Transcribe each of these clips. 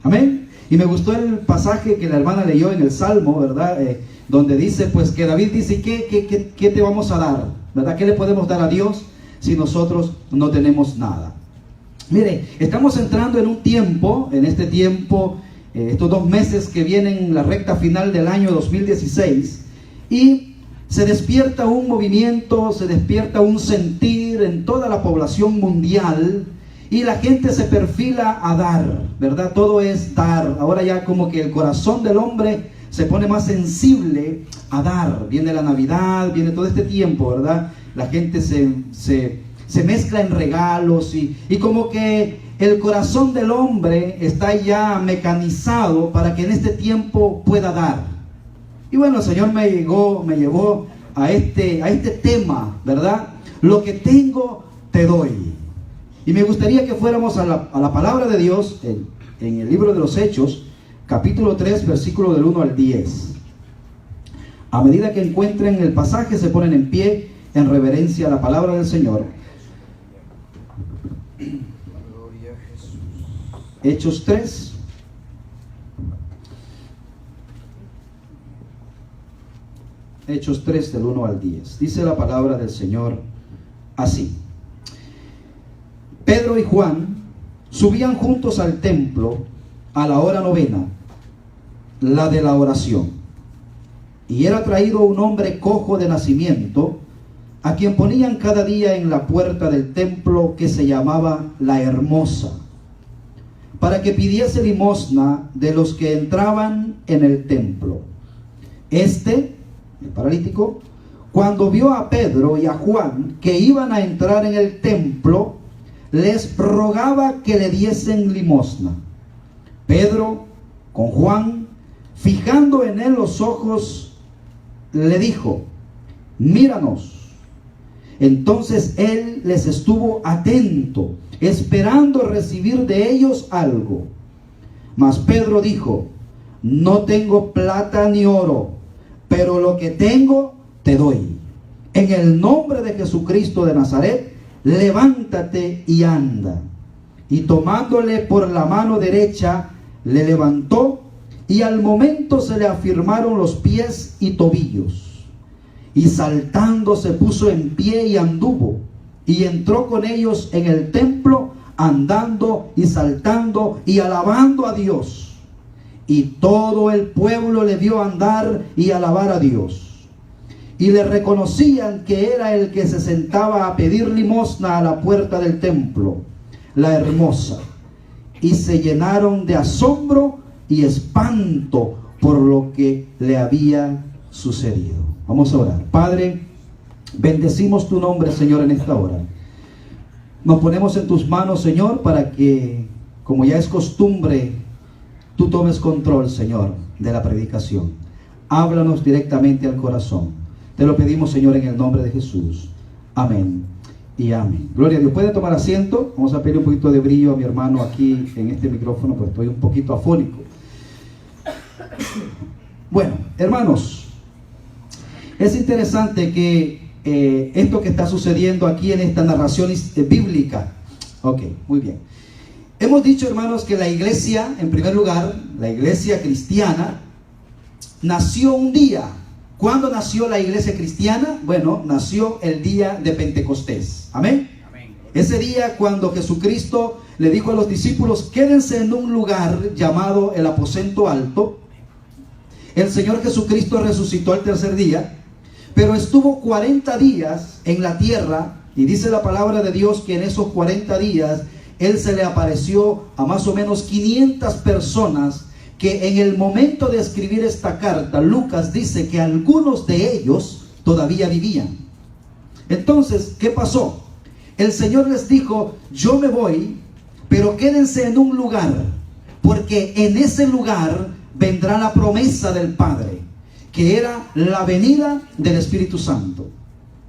Amén. Y me gustó el pasaje que la hermana leyó en el Salmo, ¿verdad? Donde dice, pues que David dice, ¿qué te vamos a dar? ¿Verdad? ¿Qué le podemos dar a Dios si nosotros no tenemos nada? Mire, estamos entrando en un tiempo, en este tiempo, estos 2 meses que vienen, la recta final del año 2016, y se despierta un movimiento, se despierta un sentir en toda la población mundial, y la gente se perfila a dar, ¿verdad? Todo es dar. Ahora ya como que el corazón del hombre se pone más sensible a dar. Viene la Navidad, viene todo este tiempo, ¿verdad? La gente se mezcla en regalos y como que el corazón del hombre está ya mecanizado para que en este tiempo pueda dar. Y bueno, el Señor me llevó a este tema, ¿verdad? Lo que tengo, te doy. Y me gustaría que fuéramos a la palabra de Dios en el libro de los Hechos, capítulo 3, versículo del 1 al 10. A medida que encuentren el pasaje, se ponen en pie en reverencia a la palabra del Señor. Hechos 3. Hechos 3 del 1 al 10. Dice la palabra del Señor así. Pedro y Juan subían juntos al templo a la hora 9, la de la oración. Y era traído un hombre cojo de nacimiento, a quien ponían cada día en la puerta del templo, que se llamaba La Hermosa, para que pidiese limosna de los que entraban en el templo. El paralítico, cuando vio a Pedro y a Juan que iban a entrar en el templo, les rogaba que le diesen limosna. Pedro, con Juan, fijando en él los ojos, le dijo: míranos. Entonces él les estuvo atento, esperando recibir de ellos algo. Mas Pedro dijo: no tengo plata ni oro, pero lo que tengo te doy. En el nombre de Jesucristo de Nazaret, levántate y anda. Y tomándole por la mano derecha, le levantó, y al momento se le afirmaron los pies y tobillos. Y saltando se puso en pie y anduvo, y entró con ellos en el templo, andando y saltando y alabando a Dios. Y todo el pueblo le vio andar y alabar a Dios. Y le reconocían que era el que se sentaba a pedir limosna a la puerta del templo, La Hermosa. Y se llenaron de asombro y espanto por lo que le había sucedido. Vamos a orar. Padre, bendecimos tu nombre, Señor, en esta hora. Nos ponemos en tus manos, Señor, para que, como ya es costumbre, tú tomes control, Señor, de la predicación. Háblanos directamente al corazón. Te lo pedimos, Señor, en el nombre de Jesús. Amén y amén. Gloria a Dios. ¿Puede tomar asiento? Vamos a pedir un poquito de brillo a mi hermano aquí en este micrófono, porque estoy un poquito afónico. Bueno, hermanos, es interesante que esto que está sucediendo aquí en esta narración bíblica. Ok, muy bien. Hemos dicho, hermanos, que la iglesia, en primer lugar, la iglesia cristiana, nació un día. ¿Cuándo nació la iglesia cristiana? Bueno, nació el día de Pentecostés. Amén. Amén. Ese día cuando Jesucristo le dijo a los discípulos: quédense en un lugar llamado el aposento alto. El Señor Jesucristo resucitó al tercer día, pero estuvo 40 días en la tierra, y dice la palabra de Dios que en esos 40 días Él se le apareció a más o menos 500 personas, que en el momento de escribir esta carta, Lucas dice que algunos de ellos todavía vivían. Entonces, ¿qué pasó? El Señor les dijo: yo me voy, pero quédense en un lugar, porque en ese lugar vendrá la promesa del Padre, que era la venida del Espíritu Santo.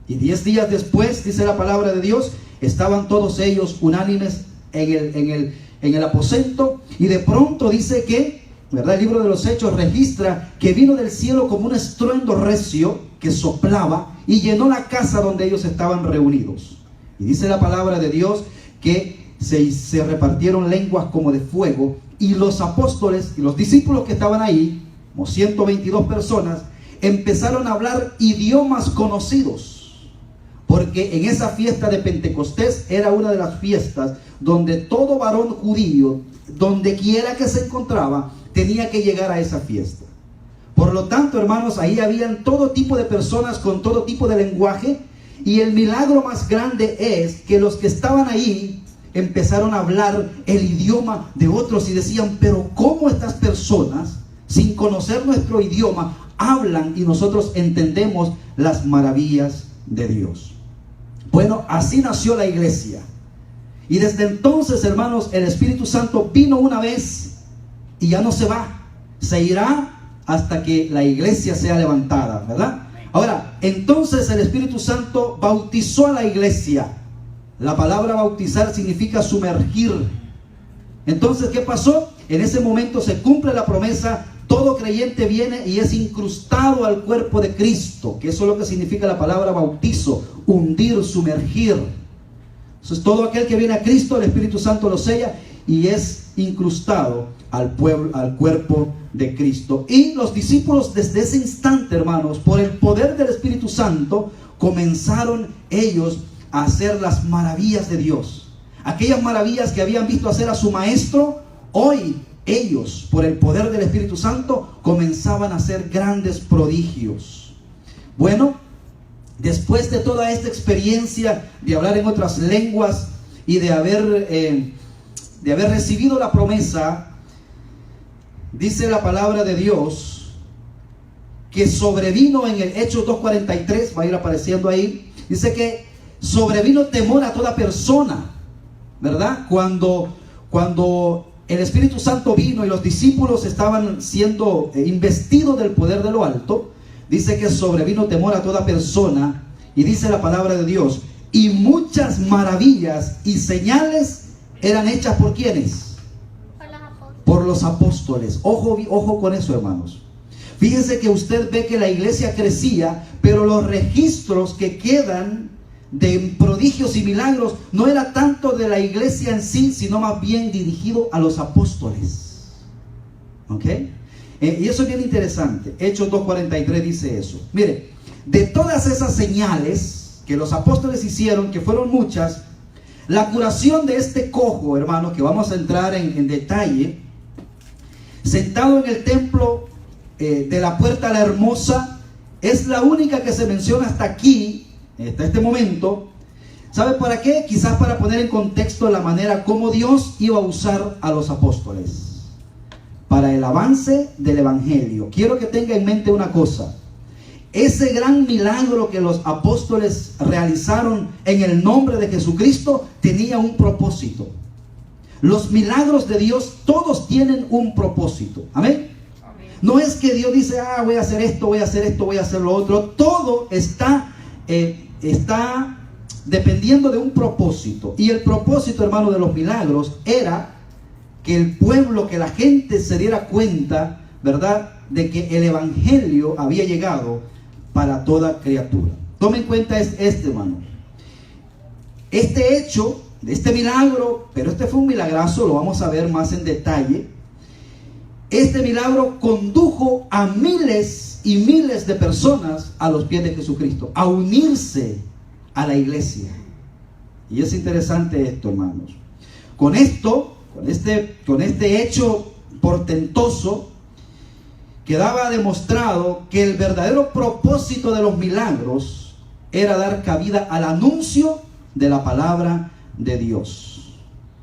Y 10 días después, dice la palabra de Dios, estaban todos ellos unánimes en el aposento, y de pronto dice que, ¿verdad?, el libro de los Hechos registra que vino del cielo como un estruendo recio que soplaba y llenó la casa donde ellos estaban reunidos. Y dice la palabra de Dios que se repartieron lenguas como de fuego y los apóstoles y los discípulos que estaban ahí, como 122 personas, empezaron a hablar idiomas conocidos, porque en esa fiesta de Pentecostés era una de las fiestas donde todo varón judío, donde quiera que se encontraba, tenía que llegar a esa fiesta. Por lo tanto, hermanos, ahí habían todo tipo de personas con todo tipo de lenguaje, y el milagro más grande es que los que estaban ahí empezaron a hablar el idioma de otros y decían, pero ¿cómo estas personas, sin conocer nuestro idioma, hablan y nosotros entendemos las maravillas de Dios? Bueno, así nació la iglesia. Y desde entonces, hermanos, el Espíritu Santo vino una vez y ya no se va. Se irá hasta que la iglesia sea levantada, ¿verdad? Ahora, entonces el Espíritu Santo bautizó a la iglesia. La palabra bautizar significa sumergir. Entonces, ¿qué pasó? En ese momento se cumple la promesa. Todo creyente viene y es incrustado al cuerpo de Cristo, que eso es lo que significa la palabra bautizo, hundir, sumergir. Entonces, todo aquel que viene a Cristo, el Espíritu Santo lo sella y es incrustado al cuerpo de Cristo. Y los discípulos desde ese instante, hermanos, por el poder del Espíritu Santo, comenzaron ellos a hacer las maravillas de Dios. Aquellas maravillas que habían visto hacer a su maestro, hoy ellos, por el poder del Espíritu Santo, comenzaban a hacer grandes prodigios. Bueno, después de toda esta experiencia de hablar en otras lenguas y de haber recibido la promesa, dice la palabra de Dios que sobrevino en el Hechos 2:43, va a ir apareciendo ahí, dice que sobrevino temor a toda persona, ¿verdad? Cuando el Espíritu Santo vino y los discípulos estaban siendo investidos del poder de lo alto, dice que sobrevino temor a toda persona, y dice la palabra de Dios, y muchas maravillas y señales eran hechas ¿por quiénes? Por los apóstoles. Ojo con eso, hermanos. Fíjense que usted ve que la iglesia crecía, pero los registros que quedan de prodigios y milagros no era tanto de la iglesia en sí, sino más bien dirigido a los apóstoles. ¿Ok? Y eso es bien interesante. Hechos 2:43 dice eso. Mire, de todas esas señales que los apóstoles hicieron, que fueron muchas, la curación de este cojo, hermano, que vamos a entrar en detalle, sentado en el templo de la Puerta a la Hermosa, es la única que se menciona hasta aquí, hasta este momento. ¿Sabe para qué? Quizás para poner en contexto la manera como Dios iba a usar a los apóstoles para el avance del evangelio. Quiero que tenga en mente una cosa: ese gran milagro que los apóstoles realizaron en el nombre de Jesucristo tenía un propósito. Los milagros de Dios todos tienen un propósito. Amén. No es que Dios dice, voy a hacer esto, voy a hacer esto, voy a hacer lo otro. Todo está dependiendo de un propósito. Y el propósito, hermano, de los milagros era que el pueblo, que la gente se diera cuenta, ¿verdad?, de que el evangelio había llegado para toda criatura. Tomen en cuenta hermano. Este hecho, este milagro, pero este fue un milagrazo, lo vamos a ver más en detalle. Este milagro condujo a miles y miles de personas a los pies de Jesucristo, a unirse a la iglesia. Y es interesante esto, hermanos. Con este hecho portentoso, quedaba demostrado que el verdadero propósito de los milagros era dar cabida al anuncio de la palabra de Dios,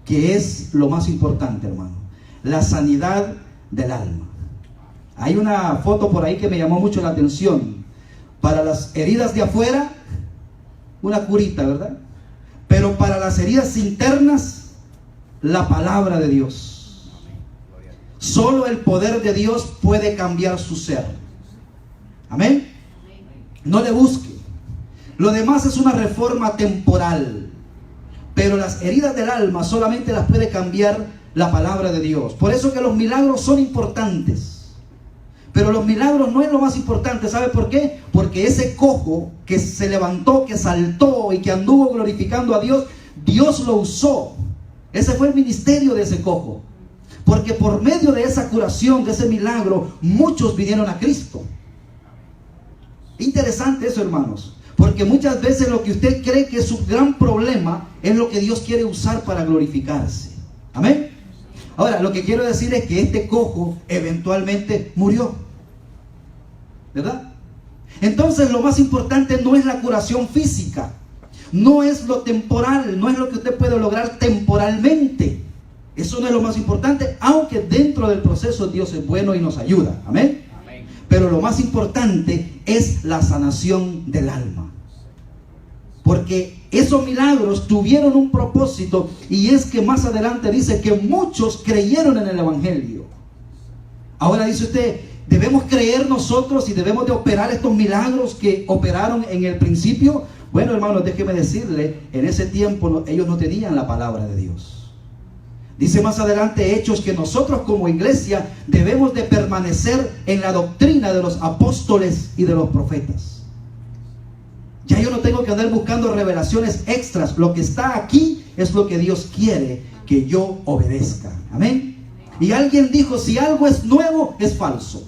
que es lo más importante, hermano, la sanidad del alma. Hay una foto por ahí que me llamó mucho la atención. Para las heridas de afuera, una curita, ¿verdad? Pero para las heridas internas, la palabra de Dios. Solo el poder de Dios puede cambiar su ser. Amén. No le busque. Lo demás es una reforma temporal, pero las heridas del alma solamente las puede cambiar la palabra de Dios. Por eso que los milagros son importantes, pero los milagros no es lo más importante. ¿Sabe por qué? Porque ese cojo que se levantó, que saltó y que anduvo glorificando a Dios, Dios lo usó. Ese fue el ministerio de ese cojo. Porque por medio de esa curación, de ese milagro, muchos vinieron a Cristo. Interesante eso, hermanos. Porque muchas veces lo que usted cree que es su gran problema es lo que Dios quiere usar para glorificarse. Amén. Ahora, lo que quiero decir es que este cojo eventualmente murió, ¿verdad? Entonces, lo más importante no es la curación física, no es lo temporal, no es lo que usted puede lograr temporalmente. Eso no es lo más importante, aunque dentro del proceso Dios es bueno y nos ayuda. Amén. Amén. Pero lo más importante es la sanación del alma. Porque esos milagros tuvieron un propósito, y es que más adelante dice que muchos creyeron en el Evangelio. Ahora dice usted, ¿debemos creer nosotros y debemos de operar estos milagros que operaron en el principio? Bueno, hermanos, déjeme decirle, en ese tiempo ellos no tenían la palabra de Dios. Dice más adelante Hechos que nosotros como iglesia debemos de permanecer en la doctrina de los apóstoles y de los profetas. Ya yo no tengo que andar buscando revelaciones extras. Lo que está aquí es lo que Dios quiere que yo obedezca. Amén. Y alguien dijo, si algo es nuevo, es falso.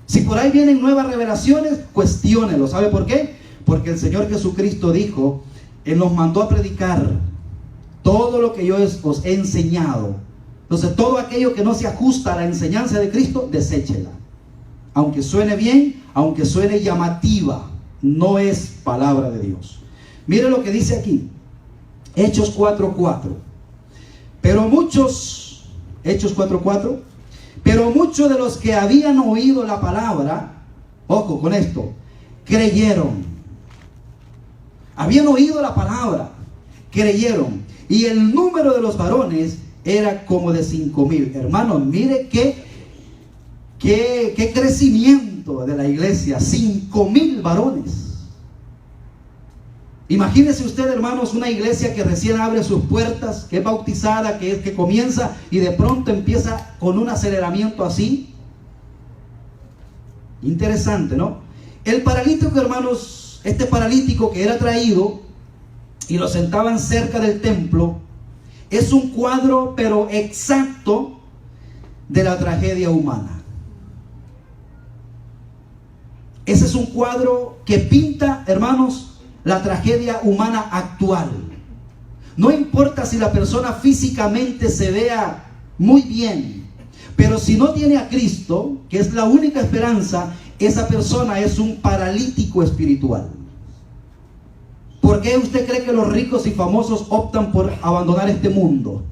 Si por ahí vienen nuevas revelaciones, cuestiónelo. ¿Sabe por qué? Porque el Señor Jesucristo dijo, Él nos mandó a predicar todo lo que yo os he enseñado. Entonces, todo aquello que no se ajusta a la enseñanza de Cristo, deséchela. Aunque suene bien, aunque suene llamativa, no es palabra de Dios. Mire lo que dice aquí, Hechos 4:4. Pero muchos, Hechos 4:4, pero muchos de los que habían oído la palabra, ojo con esto, creyeron. Habían oído la palabra, creyeron. Y el número de los varones era como de 5,000. Hermanos, mire qué crecimiento de la iglesia. 5,000 varones. Imagínese usted, hermanos, una iglesia que recién abre sus puertas, que es bautizada, que comienza y de pronto empieza con un aceleramiento así. Interesante, ¿no? El paralítico, hermanos, este paralítico que era traído y lo sentaban cerca del templo, es un cuadro pero exacto de la tragedia humana. Ese es un cuadro que pinta, hermanos, la tragedia humana actual. No importa si la persona físicamente se vea muy bien, pero si no tiene a Cristo, que es la única esperanza, esa persona es un paralítico espiritual. ¿Por qué usted cree que los ricos y famosos optan por abandonar este mundo?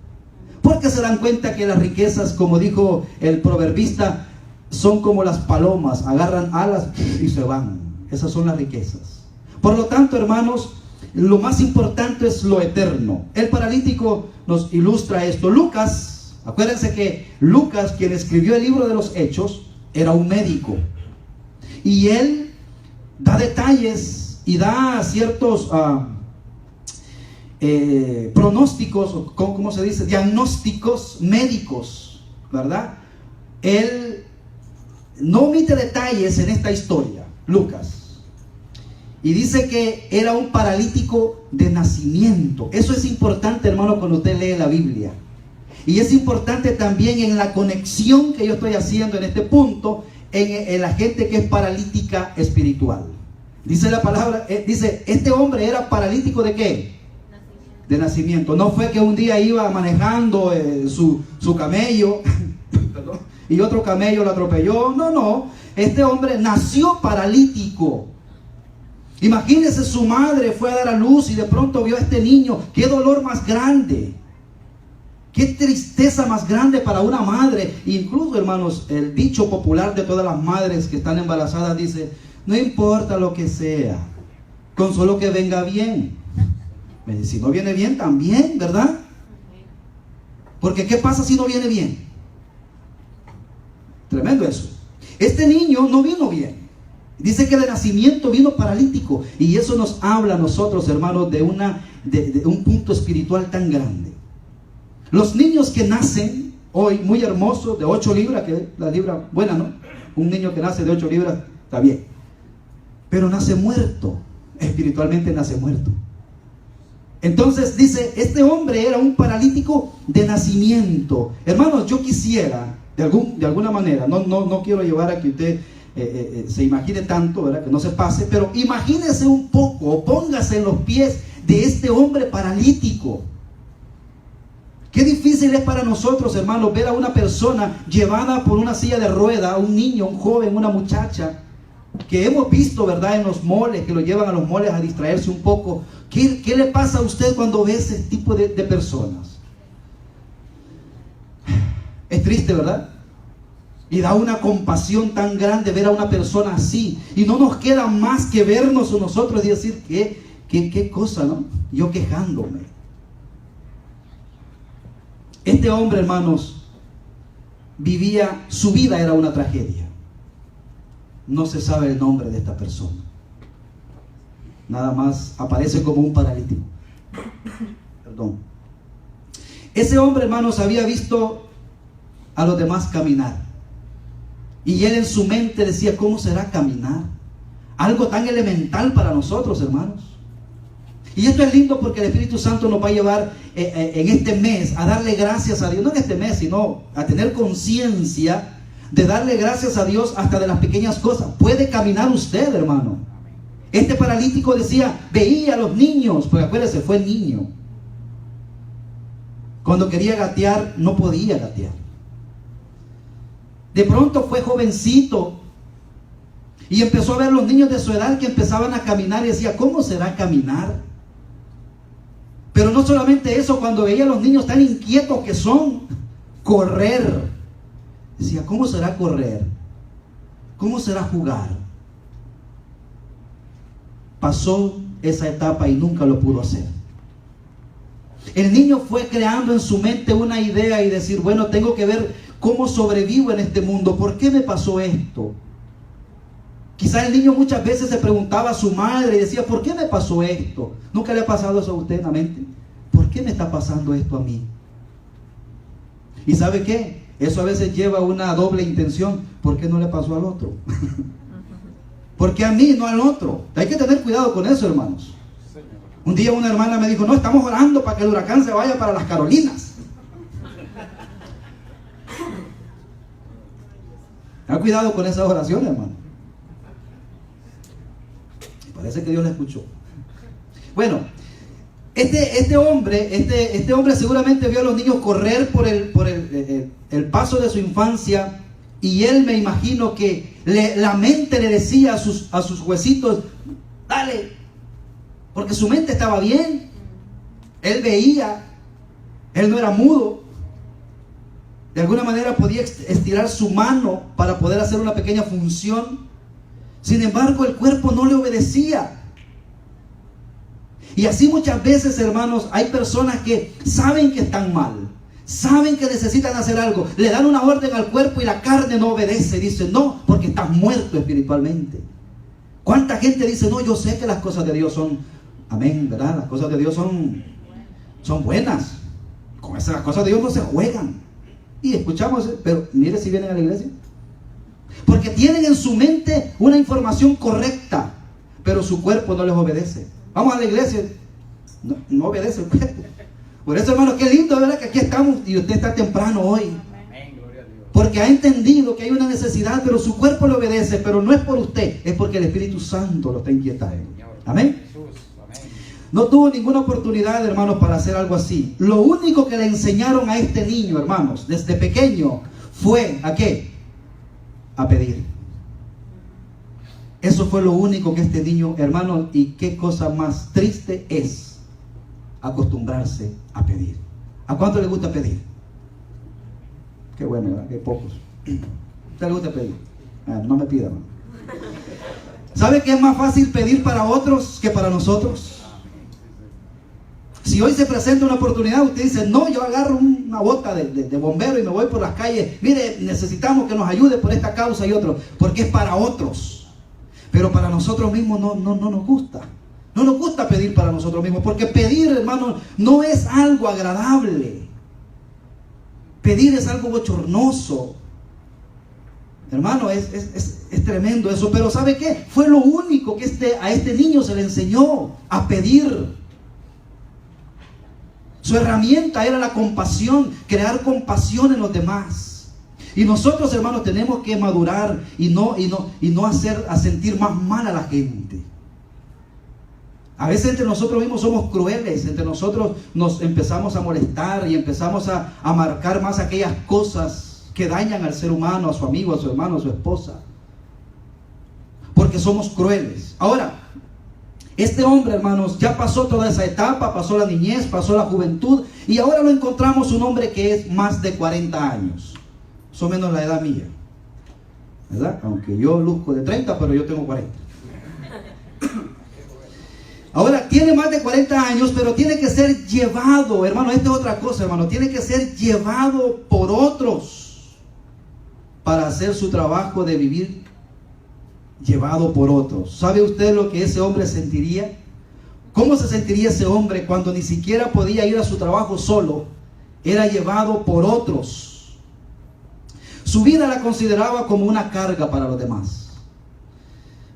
Porque se dan cuenta que las riquezas, como dijo el proverbista, son como las palomas, agarran alas y se van. Esas son las riquezas. Por lo tanto, hermanos, lo más importante es lo eterno. El paralítico nos ilustra esto. Lucas, acuérdense que Lucas, quien escribió el libro de los Hechos, era un médico. Y él da detalles y da ciertos pronósticos, ¿cómo se dice? Diagnósticos médicos, ¿verdad? Él no omite detalles en esta historia, Lucas. Y dice que era un paralítico de nacimiento. Eso es importante, hermano, cuando usted lee la Biblia. Y es importante también en la conexión que yo estoy haciendo en este punto, en la gente que es paralítica espiritual. Dice la palabra, dice, este hombre era paralítico ¿de qué? De nacimiento. No fue que un día iba manejando su camello y otro camello lo atropelló. No. Este hombre nació paralítico. Imagínese, su madre fue a dar a luz y de pronto vio a este niño. Qué dolor más grande. Qué tristeza más grande para una madre. Incluso, hermanos, el dicho popular de todas las madres que están embarazadas dice, no importa lo que sea, con solo que venga bien. Si no viene bien, también, ¿verdad? Porque ¿qué pasa si no viene bien? Tremendo eso. Este niño no vino bien. Dice que de nacimiento vino paralítico. Y eso nos habla a nosotros, hermanos, de un punto espiritual tan grande. Los niños que nacen hoy, muy hermosos, de 8 libras, que es la libra buena, ¿no? Un niño que nace de 8 libras, está bien. Pero nace muerto, espiritualmente nace muerto. Entonces dice, este hombre era un paralítico de nacimiento. Hermanos, yo quisiera, de alguna manera, no quiero llevar a que usted se imagine tanto, ¿verdad? Que no se pase, pero imagínese un poco, o póngase en los pies de este hombre paralítico. Qué difícil es para nosotros, hermanos, ver a una persona llevada por una silla de rueda, un niño, un joven, una muchacha, que hemos visto, ¿verdad?, en los moles, que lo llevan a los moles a distraerse un poco. ¿Qué le pasa a usted cuando ve ese tipo de personas? Es triste, ¿verdad? Y da una compasión tan grande ver a una persona así. Y no nos queda más que vernos nosotros y decir, qué cosa, ¿no? Yo quejándome. Este hombre, hermanos, su vida era una tragedia. No se sabe el nombre de esta persona. Nada más aparece como un paralítico. Perdón. Ese hombre, hermanos, había visto a los demás caminar. Y él en su mente decía, ¿cómo será caminar? Algo tan elemental para nosotros, hermanos. Y esto es lindo porque el Espíritu Santo nos va a llevar en este mes a darle gracias a Dios. No en este mes, sino a tener conciencia de darle gracias a Dios hasta de las pequeñas cosas. Puede caminar usted, hermano. Este paralítico decía, veía a los niños, porque acuérdese, fue niño. Cuando quería gatear, no podía gatear. De pronto fue jovencito y empezó a ver los niños de su edad que empezaban a caminar y decía, ¿cómo será caminar? Pero no solamente eso, cuando veía a los niños tan inquietos que son, correr. Decía, ¿cómo será correr? ¿Cómo será jugar? Pasó esa etapa y nunca lo pudo hacer. El niño fue creando en su mente una idea y decir, bueno, tengo que ver cómo sobrevivo en este mundo. ¿Por qué me pasó esto? Quizá el niño muchas veces se preguntaba a su madre y decía, ¿por qué me pasó esto? ¿Nunca le ha pasado eso a usted en la mente? ¿Por qué me está pasando esto a mí? ¿Y sabe qué? Eso a veces lleva una doble intención. ¿Por qué no le pasó al otro? ¿Por qué a mí, no al otro? Hay que tener cuidado con eso, hermanos. Un día una hermana me dijo, no, estamos orando para que el huracán se vaya para las Carolinas. Ten cuidado con esas oraciones, hermano. Parece que Dios la escuchó. Bueno, este hombre seguramente vio a los niños correr por el paso de su infancia, y él, me imagino que la mente le decía a sus huesitos, dale, porque su mente estaba bien. Él veía, él no era mudo. De alguna manera podía estirar su mano para poder hacer una pequeña función. Sin embargo, el cuerpo no le obedecía. Y así muchas veces, hermanos, hay personas que saben que están mal, saben que necesitan hacer algo, le dan una orden al cuerpo y la carne no obedece. Dice, no, porque estás muerto espiritualmente. ¿Cuánta gente dice, no, yo sé que las cosas de Dios son, amén, ¿verdad? Las cosas de Dios son buenas. Con esas cosas de Dios no se juegan. Y escuchamos, pero mire si vienen a la iglesia. Porque tienen en su mente una información correcta, pero su cuerpo no les obedece. Vamos a la iglesia, no obedece el cuerpo. Por eso, hermanos, qué lindo, ¿verdad? Que aquí estamos y usted está temprano hoy. Porque ha entendido que hay una necesidad, pero su cuerpo le obedece. Pero no es por usted, es porque el Espíritu Santo lo está inquietando. Amén. No tuvo ninguna oportunidad, hermanos, para hacer algo así. Lo único que le enseñaron a este niño, hermanos, desde pequeño, fue ¿a qué? A pedir. Eso fue lo único que este niño, hermanos, y qué cosa más triste es acostumbrarse a pedir. ¿A cuánto le gusta pedir? Qué bueno, ¿verdad? Qué pocos. ¿A usted le gusta pedir? No me pida, hermano. ¿Sabe que es más fácil pedir para otros que para nosotros? Si hoy se presenta una oportunidad, usted dice, no, yo agarro una bota de bombero y me voy por las calles. Mire, necesitamos que nos ayude por esta causa y otro, porque es para otros. Pero para nosotros mismos no nos gusta. No nos gusta pedir para nosotros mismos, porque pedir, hermano, no es algo agradable. Pedir es algo bochornoso. Hermano, es tremendo eso. Pero ¿sabe qué? Fue lo único que a este niño se le enseñó a pedir. Su herramienta era la compasión, crear compasión en los demás. Y nosotros, hermanos, tenemos que madurar y no hacer a sentir más mal a la gente. A veces entre nosotros mismos somos crueles, entre nosotros nos empezamos a molestar y empezamos a marcar más aquellas cosas que dañan al ser humano, a su amigo, a su hermano, a su esposa. Porque somos crueles. Ahora, este hombre, hermanos, ya pasó toda esa etapa, pasó la niñez, pasó la juventud, y ahora lo encontramos un hombre que es más de 40 años. Más o menos la edad mía, ¿verdad? Aunque yo luzco de 30, pero yo tengo 40. Ahora, tiene más de 40 años, pero tiene que ser llevado, hermano, esta es otra cosa, hermano, tiene que ser llevado por otros para hacer su trabajo de vivir, llevado por otros. ¿Sabe usted lo que ese hombre sentiría? ¿Cómo se sentiría ese hombre cuando ni siquiera podía ir a su trabajo solo? Era llevado por otros. Su vida la consideraba como una carga para los demás,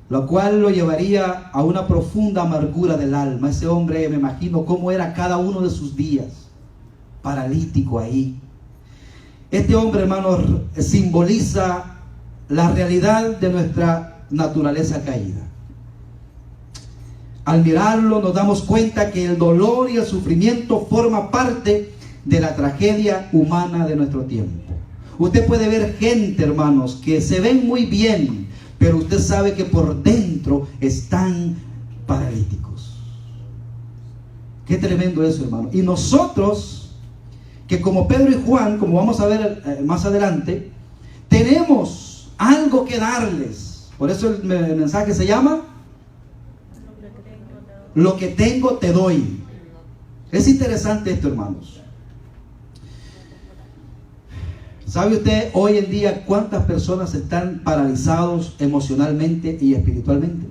lo cual lo llevaría a una profunda amargura del alma. Ese hombre, me imagino cómo era cada uno de sus días, paralítico ahí. Este hombre, hermanos, simboliza la realidad de nuestra naturaleza caída. Al mirarlo nos damos cuenta que el dolor y el sufrimiento forma parte de la tragedia humana de nuestro tiempo. Usted puede ver gente, hermanos, que se ven muy bien, pero usted sabe que por dentro están paralíticos. Qué tremendo eso, hermano. Y nosotros, que como Pedro y Juan, como vamos a ver más adelante, tenemos algo que darles. Por eso el mensaje se llama Lo que tengo te doy. Es interesante esto, hermanos. ¿Sabe usted hoy en día cuántas personas están paralizados emocionalmente y espiritualmente?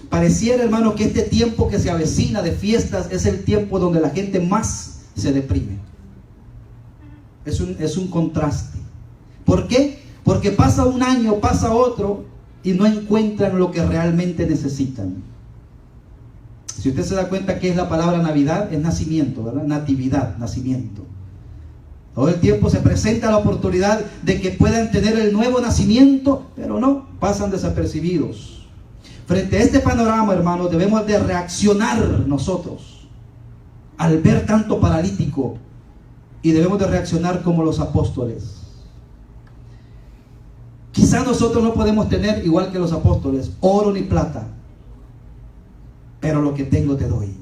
Pareciera, hermano, que este tiempo que se avecina de fiestas es el tiempo donde la gente más se deprime. Es un contraste. ¿Por qué? Porque pasa un año, pasa otro y no encuentran lo que realmente necesitan. Si usted se da cuenta que es la palabra Navidad, es nacimiento, ¿verdad? Natividad, nacimiento. Todo el tiempo se presenta la oportunidad de que puedan tener el nuevo nacimiento, pero no, pasan desapercibidos. Frente a este panorama, hermanos, debemos de reaccionar nosotros al ver tanto paralítico, y debemos de reaccionar como los apóstoles. Quizá nosotros no podemos tener, igual que los apóstoles, oro ni plata, pero lo que tengo te doy.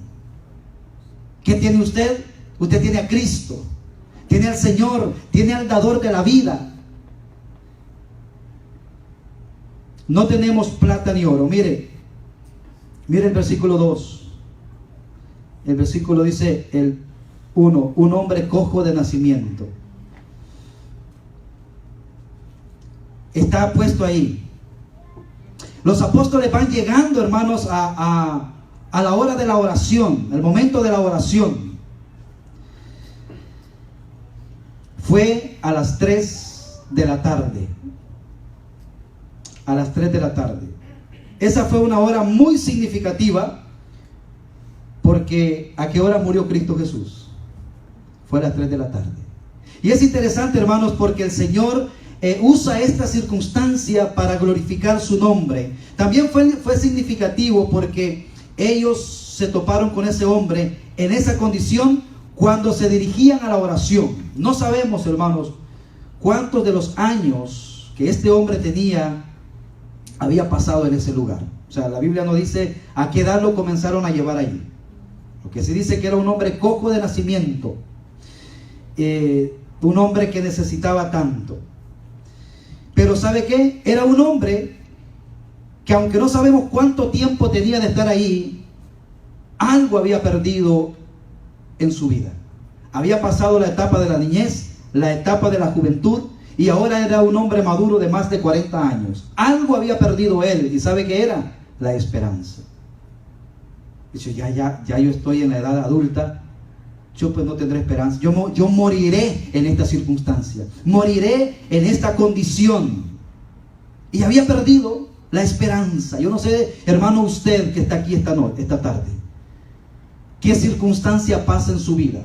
¿Qué tiene usted? Usted tiene a Cristo, tiene al Señor, tiene al dador de la vida. No tenemos plata ni oro. Mire el versículo 2. El versículo dice, el 1, un hombre cojo de nacimiento. Está puesto ahí. Los apóstoles van llegando, hermanos, a la hora de la oración, el momento de la oración. Fue a las 3 de la tarde. A las 3 de la tarde. Esa fue una hora muy significativa, porque ¿a qué hora murió Cristo Jesús? Fue a las 3 de la tarde. Y es interesante, hermanos, porque el Señor usa esta circunstancia para glorificar su nombre. También fue significativo porque ellos se toparon con ese hombre en esa condición cuando se dirigían a la oración. No sabemos, hermanos, cuántos de los años que este hombre tenía había pasado en ese lugar. O sea, la Biblia no dice a qué edad lo comenzaron a llevar allí. Lo que sí dice que era un hombre cojo de nacimiento, un hombre que necesitaba tanto. Pero ¿sabe qué? Era un hombre que, aunque no sabemos cuánto tiempo tenía de estar ahí, algo había perdido en su vida. Había pasado la etapa de la niñez, la etapa de la juventud, y ahora era un hombre maduro de más de 40 años. Algo había perdido él, y ¿sabe qué era? La esperanza. Dice, ya yo estoy en la edad adulta, yo pues no tendré esperanza. Yo moriré en esta circunstancia, moriré en esta condición. Y había perdido la esperanza. Yo no sé, hermano, usted que está aquí esta tarde, ¿qué circunstancia pasa en su vida?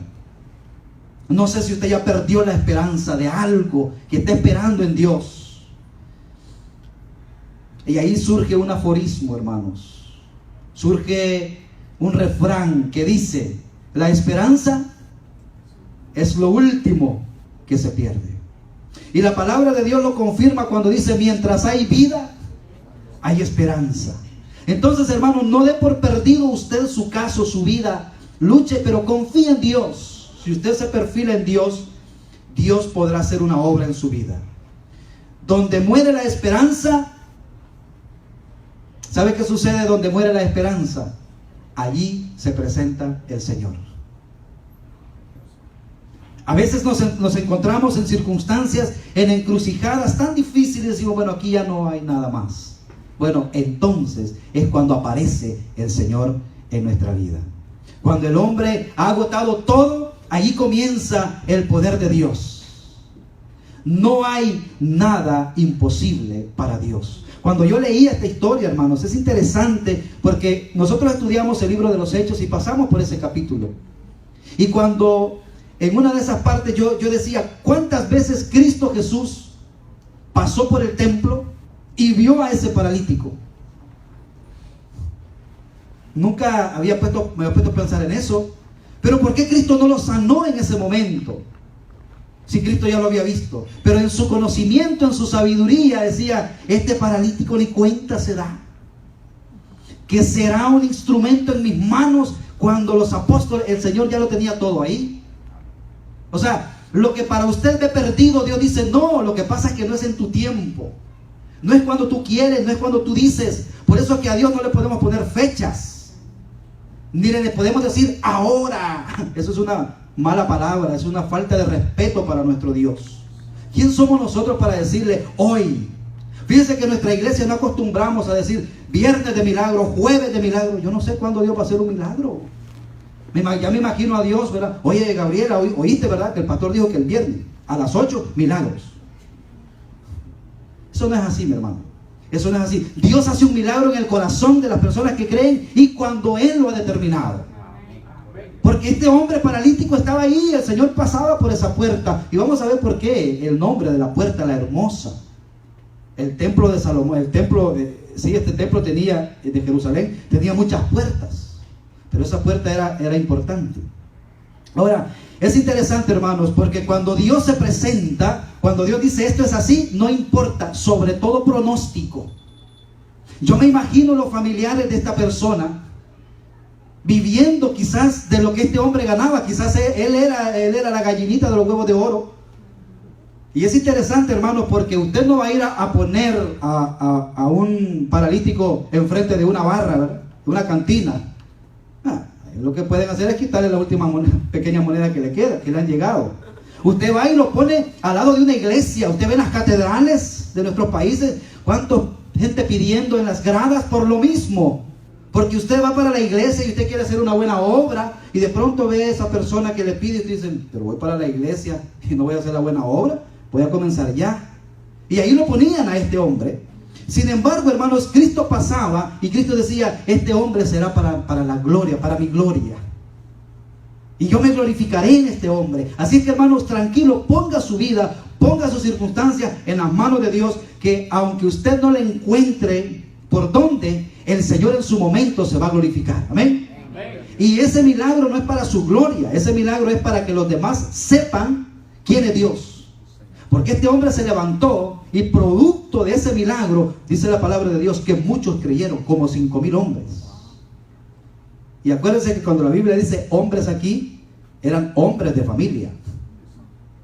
No sé si usted ya perdió la esperanza de algo que está esperando en Dios. Y ahí surge un aforismo, hermanos. Surge un refrán que dice: la esperanza es lo último que se pierde. Y la palabra de Dios lo confirma cuando dice: mientras hay vida, hay esperanza. Entonces, hermano, no dé por perdido usted su caso, su vida. Luche, pero confíe en Dios. Si usted se perfila en Dios, Dios podrá hacer una obra en su vida. Donde muere la esperanza, ¿sabe qué sucede donde muere la esperanza? Allí se presenta el Señor. A veces nos encontramos en circunstancias, en encrucijadas tan difíciles, y digo, bueno, aquí ya no hay nada más. Bueno, entonces es cuando aparece el Señor en nuestra vida. Cuando el hombre ha agotado todo, allí comienza el poder de Dios. No hay nada imposible para Dios. Cuando yo leía esta historia, hermanos, es interesante porque nosotros estudiamos el libro de los Hechos y pasamos por ese capítulo. Y cuando en una de esas partes yo decía, ¿cuántas veces Cristo Jesús pasó por el templo y vio a ese paralítico? Nunca me había puesto a pensar en eso. Pero ¿por qué Cristo no lo sanó en ese momento? Si Cristo ya lo había visto. Pero en su conocimiento, en su sabiduría, decía, este paralítico ni cuenta se da, que será un instrumento en mis manos. Cuando los apóstoles, el Señor ya lo tenía todo ahí. O sea, lo que para usted ve perdido, Dios dice, no, lo que pasa es que no es en tu tiempo. No es cuando tú quieres, no es cuando tú dices. Por eso es que a Dios no le podemos poner fechas. Ni le podemos decir ahora. Eso es una mala palabra, es una falta de respeto para nuestro Dios. ¿Quién somos nosotros para decirle hoy? Fíjense que en nuestra iglesia no acostumbramos a decir viernes de milagro, jueves de milagro. Yo no sé cuándo Dios va a hacer un milagro. Ya me imagino a Dios, ¿verdad? Oye, Gabriela, oíste, ¿verdad? Que el pastor dijo que el viernes a las 8, milagros. Eso no es así, mi hermano. Eso no es así. Dios hace un milagro en el corazón de las personas que creen y cuando Él lo ha determinado. Porque este hombre paralítico estaba ahí, el Señor pasaba por esa puerta. Y vamos a ver por qué el nombre de la puerta, la hermosa. El templo de Salomón, este templo tenía, de Jerusalén, tenía muchas puertas. Pero esa puerta era importante. Ahora, es interesante, hermanos, porque cuando Dios se presenta, cuando Dios dice esto es así, no importa, sobre todo pronóstico. Yo me imagino los familiares de esta persona viviendo quizás de lo que este hombre ganaba. Quizás él era la gallinita de los huevos de oro. Y es interesante, hermanos, porque usted no va a ir a poner a un paralítico enfrente de una barra, ¿verdad? De una cantina. Lo que pueden hacer es quitarle la última pequeña moneda que le queda, que le han llegado. Usted va y lo pone al lado de una iglesia. Usted ve en las catedrales de nuestros países cuánta gente pidiendo en las gradas por lo mismo. Porque usted va para la iglesia y usted quiere hacer una buena obra y de pronto ve a esa persona que le pide y usted dice, pero voy para la iglesia y no voy a hacer la buena obra, voy a comenzar ya. Y ahí lo ponían a este hombre. Sin embargo, hermanos, Cristo pasaba y Cristo decía, este hombre será para la gloria, para mi gloria. Y yo me glorificaré en este hombre. Así que, hermanos, tranquilo, ponga su vida, ponga sus circunstancias en las manos de Dios, que aunque usted no le encuentre por dónde, el Señor en su momento se va a glorificar. Amén. Y ese milagro no es para su gloria, ese milagro es para que los demás sepan quién es Dios. Porque este hombre se levantó y producto de ese milagro, dice la palabra de Dios, que muchos creyeron, como 5,000 hombres. Y acuérdense que cuando la Biblia dice hombres aquí, eran hombres de familia.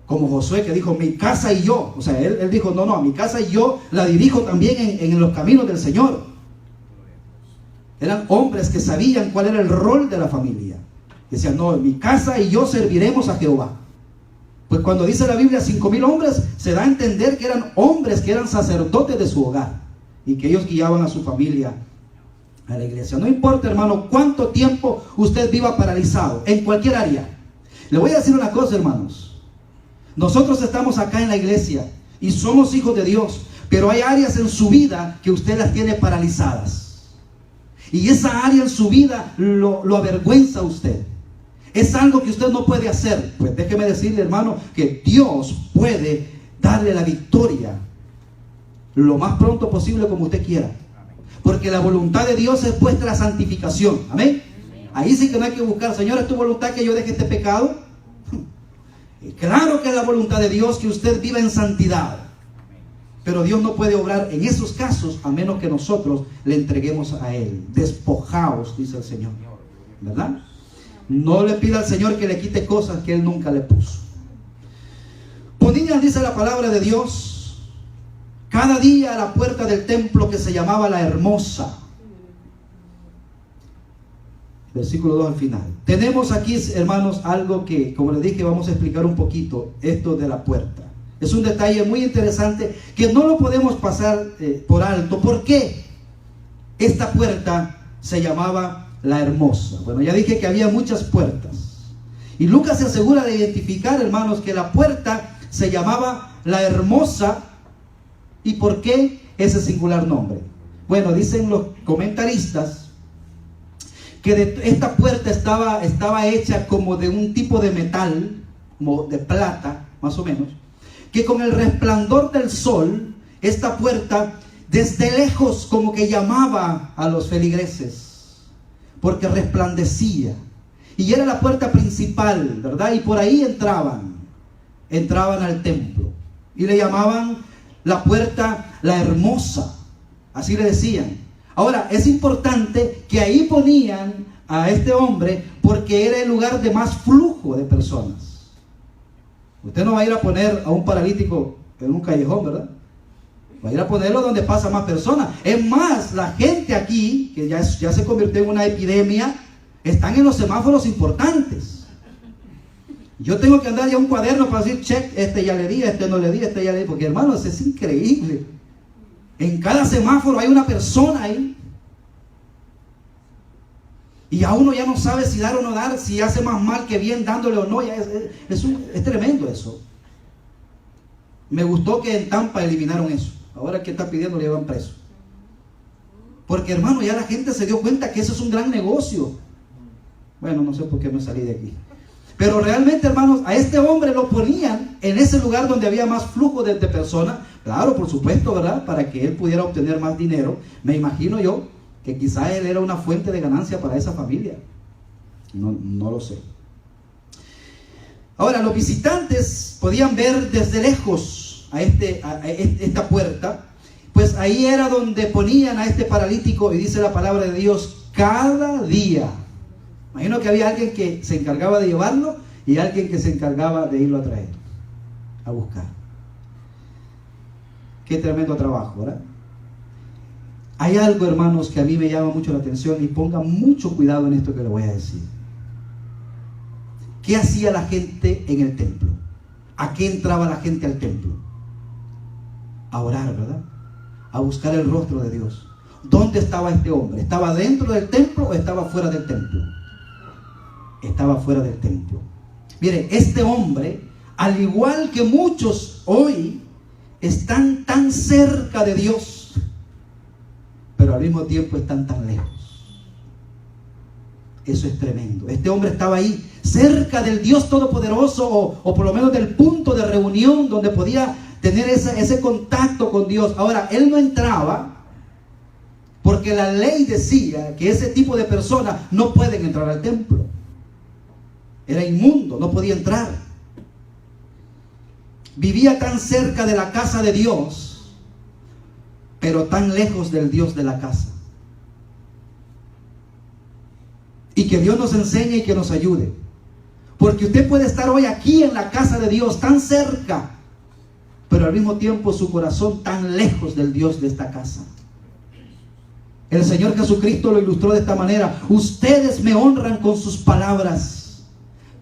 Como Josué que dijo, mi casa y yo. O sea, él dijo, no, a mi casa y yo la dirijo también en los caminos del Señor. Eran hombres que sabían cuál era el rol de la familia. Decían, no, en mi casa y yo serviremos a Jehová. Pues cuando dice la Biblia 5,000 hombres, se da a entender que eran hombres, que eran sacerdotes de su hogar y que ellos guiaban a su familia a la iglesia. No importa, hermano, cuánto tiempo usted viva paralizado, en cualquier área. Le voy a decir una cosa, hermanos. Nosotros estamos acá en la iglesia y somos hijos de Dios, pero hay áreas en su vida que usted las tiene paralizadas. Y esa área en su vida lo avergüenza a usted. ¿Es algo que usted no puede hacer? Pues déjeme decirle, hermano, que Dios puede darle la victoria lo más pronto posible, como usted quiera. Porque la voluntad de Dios es vuestra santificación. Amén. Ahí sí que no hay que buscar, Señor, ¿es tu voluntad que yo deje este pecado? Claro que es la voluntad de Dios que usted viva en santidad. Pero Dios no puede obrar en esos casos a menos que nosotros le entreguemos a Él. Despojaos, dice el Señor, ¿verdad? No le pida al Señor que le quite cosas que Él nunca le puso. Ponían, dice la palabra de Dios, cada día a la puerta del templo que se llamaba La Hermosa. Versículo 2 al final. Tenemos aquí, hermanos, algo que, como les dije, vamos a explicar un poquito esto de la puerta. Es un detalle muy interesante que no lo podemos pasar por alto. ¿Por qué esta puerta se llamaba La Hermosa? Bueno, ya dije que había muchas puertas. Y Lucas se asegura de identificar, hermanos, que la puerta se llamaba La Hermosa. ¿Y por qué ese singular nombre? Bueno, dicen los comentaristas que esta puerta estaba hecha como de un tipo de metal, como de plata, más o menos, que con el resplandor del sol, esta puerta desde lejos como que llamaba a los feligreses, porque resplandecía. Y era la puerta principal, ¿verdad? Y por ahí entraban al templo. Y le llamaban la puerta La Hermosa, así le decían. Ahora, es importante que ahí ponían a este hombre porque era el lugar de más flujo de personas. Usted no va a ir a poner a un paralítico en un callejón, ¿verdad? Va a ir a ponerlo donde pasa más personas. Es más, la gente aquí, que ya se convirtió en una epidemia, están en los semáforos importantes. Yo tengo que andar ya un cuaderno para decir, check, este ya le di, este no le di, este ya le di, porque hermanos, es increíble. En cada semáforo hay una persona ahí. Y a uno ya no sabe si dar o no dar, si hace más mal que bien dándole o no. Ya es tremendo eso. Me gustó que en Tampa eliminaron eso. Ahora que está pidiendo le llevan preso. Porque hermano, ya la gente se dio cuenta que eso es un gran negocio. Bueno, no sé por qué me salí de aquí. Pero realmente, hermanos, a este hombre lo ponían en ese lugar donde había más flujo de personas. Claro, por supuesto, ¿verdad? Para que él pudiera obtener más dinero. Me imagino yo que quizá él era una fuente de ganancia para esa familia. No lo sé. Ahora, los visitantes podían ver desde lejos a esta puerta. Pues ahí era donde ponían a este paralítico, y dice la palabra de Dios, cada día. Imagino que había alguien que se encargaba de llevarlo y alguien que se encargaba de irlo a traer, a buscar. Qué tremendo trabajo, ¿verdad? Hay algo, hermanos, que a mí me llama mucho la atención, y pongan mucho cuidado en esto que le voy a decir. ¿Qué hacía la gente en el templo? ¿A qué entraba la gente al templo? A orar, ¿verdad? A buscar el rostro de Dios. ¿Dónde estaba este hombre? ¿Estaba dentro del templo o estaba fuera del templo? Estaba fuera del templo. Mire, este hombre, al igual que muchos hoy, están tan cerca de Dios, pero al mismo tiempo están tan lejos. Eso es tremendo. Este hombre estaba ahí, cerca del Dios Todopoderoso, o por lo menos del punto de reunión donde podía tener ese contacto con Dios. Ahora, él no entraba porque la ley decía que ese tipo de personas no pueden entrar al templo. Era inmundo, no podía entrar. Vivía tan cerca de la casa de Dios, pero tan lejos del Dios de la casa. Y que Dios nos enseñe y que nos ayude. Porque usted puede estar hoy aquí en la casa de Dios, tan cerca, pero al mismo tiempo su corazón tan lejos del Dios de esta casa. El Señor Jesucristo lo ilustró de esta manera: ustedes me honran con sus palabras,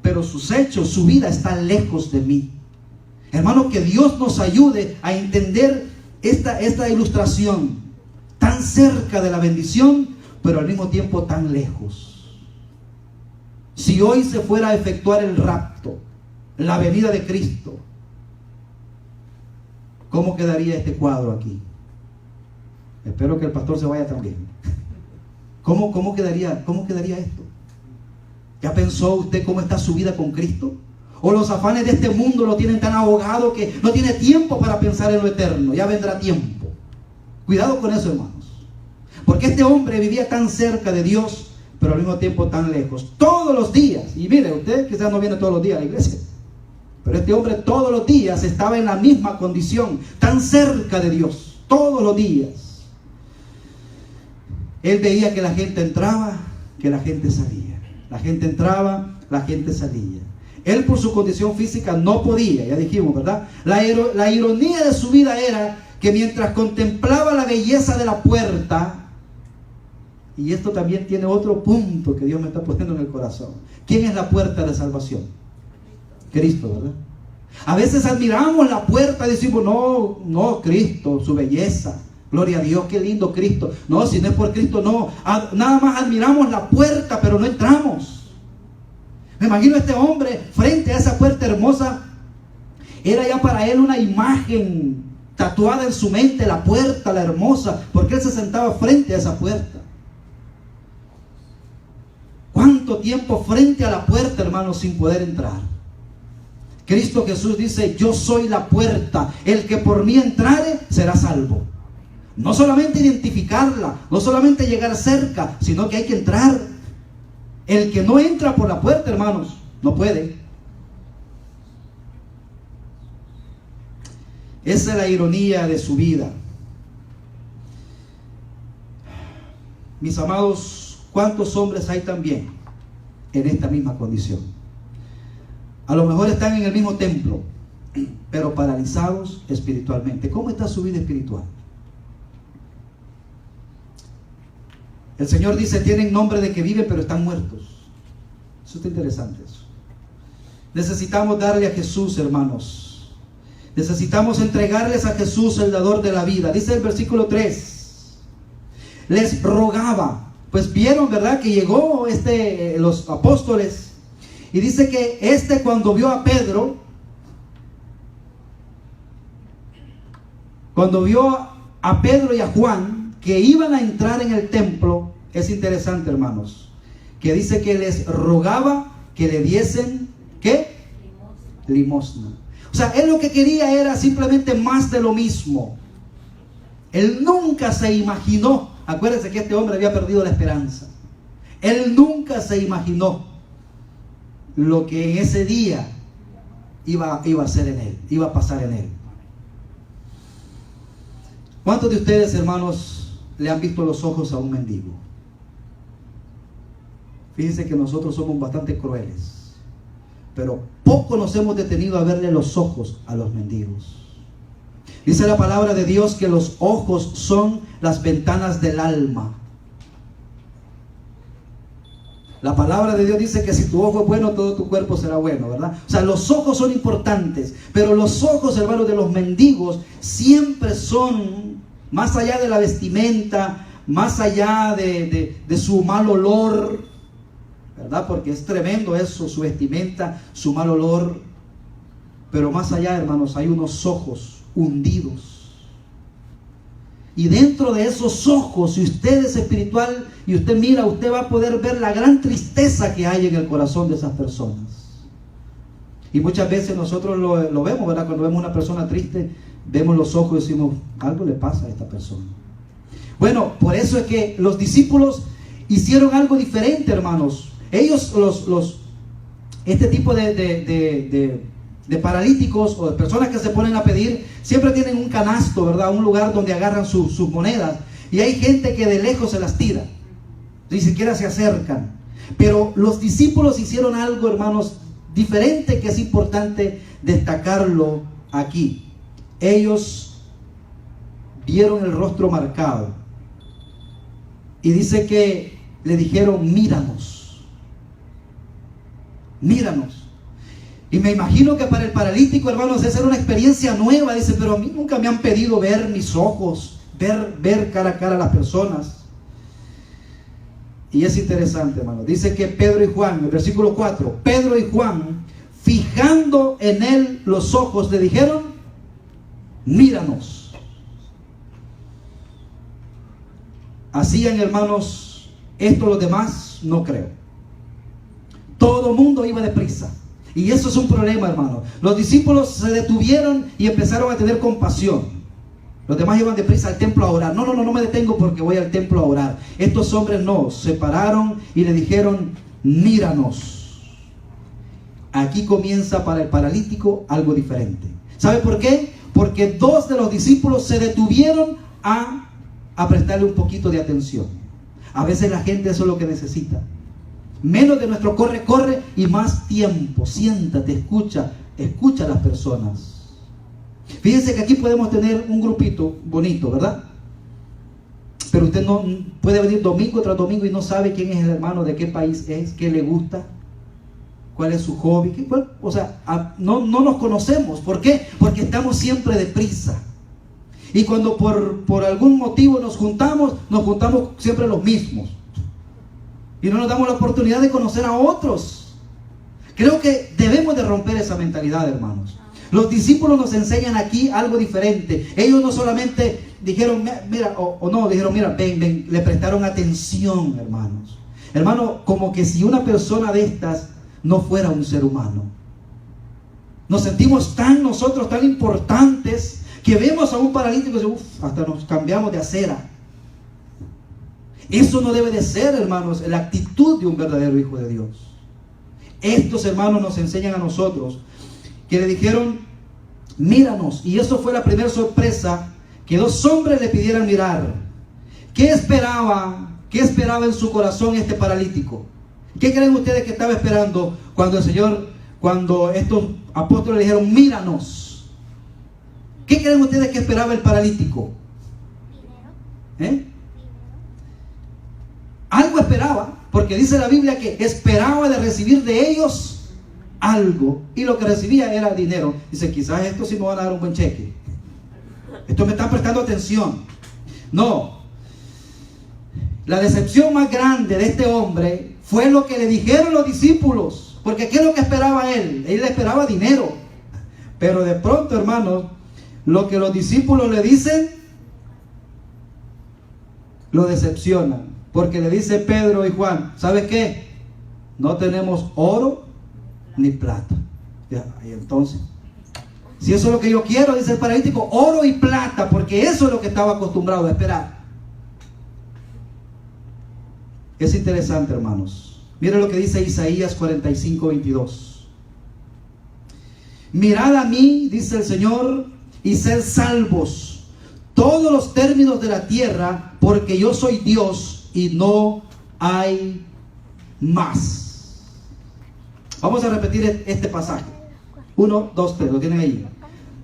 pero sus hechos, su vida está lejos de mí. Hermano, que Dios nos ayude a entender esta ilustración, tan cerca de la bendición, pero al mismo tiempo tan lejos. Si hoy se fuera a efectuar el rapto, la venida de Cristo, ¿cómo quedaría este cuadro aquí? Espero que el pastor se vaya también. ¿Cómo quedaría esto? ¿Ya pensó usted cómo está su vida con Cristo? ¿O los afanes de este mundo lo tienen tan ahogado que no tiene tiempo para pensar en lo eterno? Ya vendrá tiempo. Cuidado con eso, hermanos. Porque este hombre vivía tan cerca de Dios, pero al mismo tiempo tan lejos. Todos los días. Y mire, usted quizás no viene todos los días a la iglesia. Pero este hombre todos los días estaba en la misma condición, tan cerca de Dios. Todos los días. Él veía que la gente entraba, que la gente salía. La gente entraba, la gente salía. Él por su condición física no podía, ya dijimos, ¿verdad? La ironía de su vida era que mientras contemplaba la belleza de la puerta, y esto también tiene otro punto que Dios me está poniendo en el corazón. ¿Quién es la puerta de salvación? Cristo, ¿verdad? A veces admiramos la puerta y decimos, no, Cristo, su belleza. Gloria a Dios, qué lindo Cristo. No, si no es por Cristo, no. Nada más admiramos la puerta, pero no entramos. Me imagino a este hombre frente a esa puerta hermosa. Era ya para él una imagen tatuada en su mente, la puerta, la hermosa, porque él se sentaba frente a esa puerta. ¿Cuánto tiempo frente a la puerta, hermanos, sin poder entrar? Cristo Jesús dice, yo soy la puerta, el que por mí entrare será salvo. No solamente identificarla, no solamente llegar cerca, sino que hay que entrar. El que no entra por la puerta, hermanos, no puede. Esa es la ironía de su vida. Mis amados, ¿cuántos hombres hay también en esta misma condición? A lo mejor están en el mismo templo, pero paralizados espiritualmente. ¿Cómo está su vida espiritual? El Señor dice, tienen nombre de que viven, pero están muertos. Eso está interesante. Eso. Necesitamos darle a Jesús, hermanos. Necesitamos entregarles a Jesús, el dador de la vida. Dice el versículo 3. Les rogaba. Pues vieron, ¿verdad? Que llegó los apóstoles. Y dice que cuando vio a Pedro, y a Juan, que iban a entrar en el templo, es interesante, hermanos, que dice que les rogaba que le diesen, ¿qué? Limosna. O sea, él lo que quería era simplemente más de lo mismo. Él nunca se imaginó, acuérdense que este hombre había perdido la esperanza. Él nunca se imaginó lo que en ese día iba a ser en él, iba a pasar en él. ¿Cuántos de ustedes, hermanos, le han visto los ojos a un mendigo? Fíjense que nosotros somos bastante crueles, pero poco nos hemos detenido a verle los ojos a los mendigos. Dice la palabra de Dios que los ojos son las ventanas del alma. La palabra de Dios dice que si tu ojo es bueno, todo tu cuerpo será bueno, ¿verdad? O sea, los ojos son importantes, pero los ojos, hermanos, de los mendigos siempre son, más allá de la vestimenta, más allá de su mal olor, ¿verdad? Porque es tremendo eso, su vestimenta, su mal olor. Pero más allá, hermanos, hay unos ojos hundidos. Y dentro de esos ojos, si usted es espiritual y usted mira, usted va a poder ver la gran tristeza que hay en el corazón de esas personas. Y muchas veces nosotros lo vemos, ¿verdad? Cuando vemos una persona triste, vemos los ojos y decimos, algo le pasa a esta persona. Bueno, por eso es que los discípulos hicieron algo diferente, hermanos. Ellos, este tipo de paralíticos o de personas que se ponen a pedir, siempre tienen un canasto, ¿verdad? Un lugar donde agarran sus monedas. Y hay gente que de lejos se las tira, ni siquiera se acercan. Pero los discípulos hicieron algo, hermanos, diferente, que es importante destacarlo aquí. Ellos vieron el rostro marcado y dice que le dijeron, míranos, míranos. Y me imagino que para el paralítico, hermanos, esa era una experiencia nueva. Dice, pero a mí nunca me han pedido ver mis ojos, ver cara a cara a las personas. Y es interesante, hermanos. Dice que Pedro y Juan, en el versículo 4, Pedro y Juan, fijando en él los ojos, le dijeron, míranos. ¿Hacían, hermanos, esto los demás? No creo. Todo mundo iba deprisa. Y eso es un problema, hermano. Los discípulos se detuvieron y empezaron a tener compasión. Los demás iban deprisa al templo a orar. No me detengo porque voy al templo a orar. Estos hombres no, se pararon y le dijeron, míranos. Aquí comienza para el paralítico algo diferente. ¿Sabe por qué? Porque dos de los discípulos se detuvieron a prestarle un poquito de atención. A veces la gente eso es lo que necesita. Menos de nuestro corre y más tiempo. Siéntate, escucha a las personas. Fíjense que aquí podemos tener un grupito bonito, ¿verdad? Pero usted no puede venir domingo tras domingo y no sabe quién es el hermano, de qué país es, qué le gusta, cuál es su hobby. No nos conocemos. ¿Por qué? Porque estamos siempre deprisa. Y cuando por algún motivo nos juntamos siempre los mismos. Y no nos damos la oportunidad de conocer a otros. Creo que debemos de romper esa mentalidad, hermanos. Los discípulos nos enseñan aquí algo diferente. Ellos no solamente dijeron, mira, dijeron, mira, ven, le prestaron atención, hermanos. Hermano, como que si una persona de estas no fuera un ser humano. Nos sentimos nosotros tan importantes que vemos a un paralítico y hasta nos cambiamos de acera. Eso no debe de ser, hermanos, la actitud de un verdadero hijo de Dios. Estos hermanos nos enseñan a nosotros que le dijeron, míranos. Y eso fue la primera sorpresa, que dos hombres le pidieran mirar. ¿Qué esperaba en su corazón este paralítico? ¿Qué creen ustedes que estaba esperando cuando estos apóstoles le dijeron, míranos? ¿Qué creen ustedes que esperaba el paralítico? Algo esperaba, porque dice la Biblia que esperaba de recibir de ellos algo, y lo que recibía era dinero. Dice, quizás esto sí me van a dar un buen cheque. Esto me están prestando atención. No. La decepción más grande de este hombre fue lo que le dijeron los discípulos, porque ¿qué es lo que esperaba él? Él esperaba dinero. Pero de pronto, hermanos, lo que los discípulos le dicen lo decepciona. Porque le dice Pedro y Juan, ¿sabes qué? No tenemos oro ni plata. Y entonces, si eso es lo que yo quiero, dice el paralítico, oro y plata, porque eso es lo que estaba acostumbrado a esperar. Es interesante, hermanos. Miren lo que dice Isaías 45:22. Mirad a mí, dice el Señor, y sed salvos todos los términos de la tierra, porque yo soy Dios y no hay más. Vamos a repetir este pasaje. 1, 2, 3, lo tienen ahí.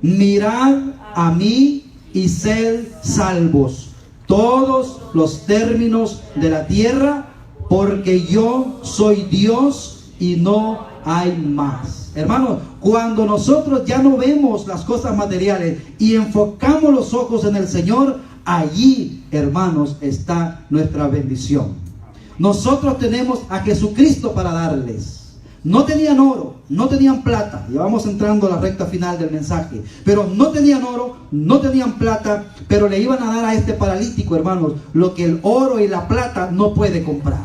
Mirad a mí y sed salvos todos los términos de la tierra, porque yo soy Dios y no hay más. Hermanos, cuando nosotros ya no vemos las cosas materiales y enfocamos los ojos en el Señor, allí, hermanos, está nuestra bendición. Nosotros tenemos a Jesucristo para darles. No tenían oro, no tenían plata. Ya vamos entrando a la recta final del mensaje. Pero no tenían oro, no tenían plata, pero le iban a dar a este paralítico, hermanos, lo que el oro y la plata no puede comprar.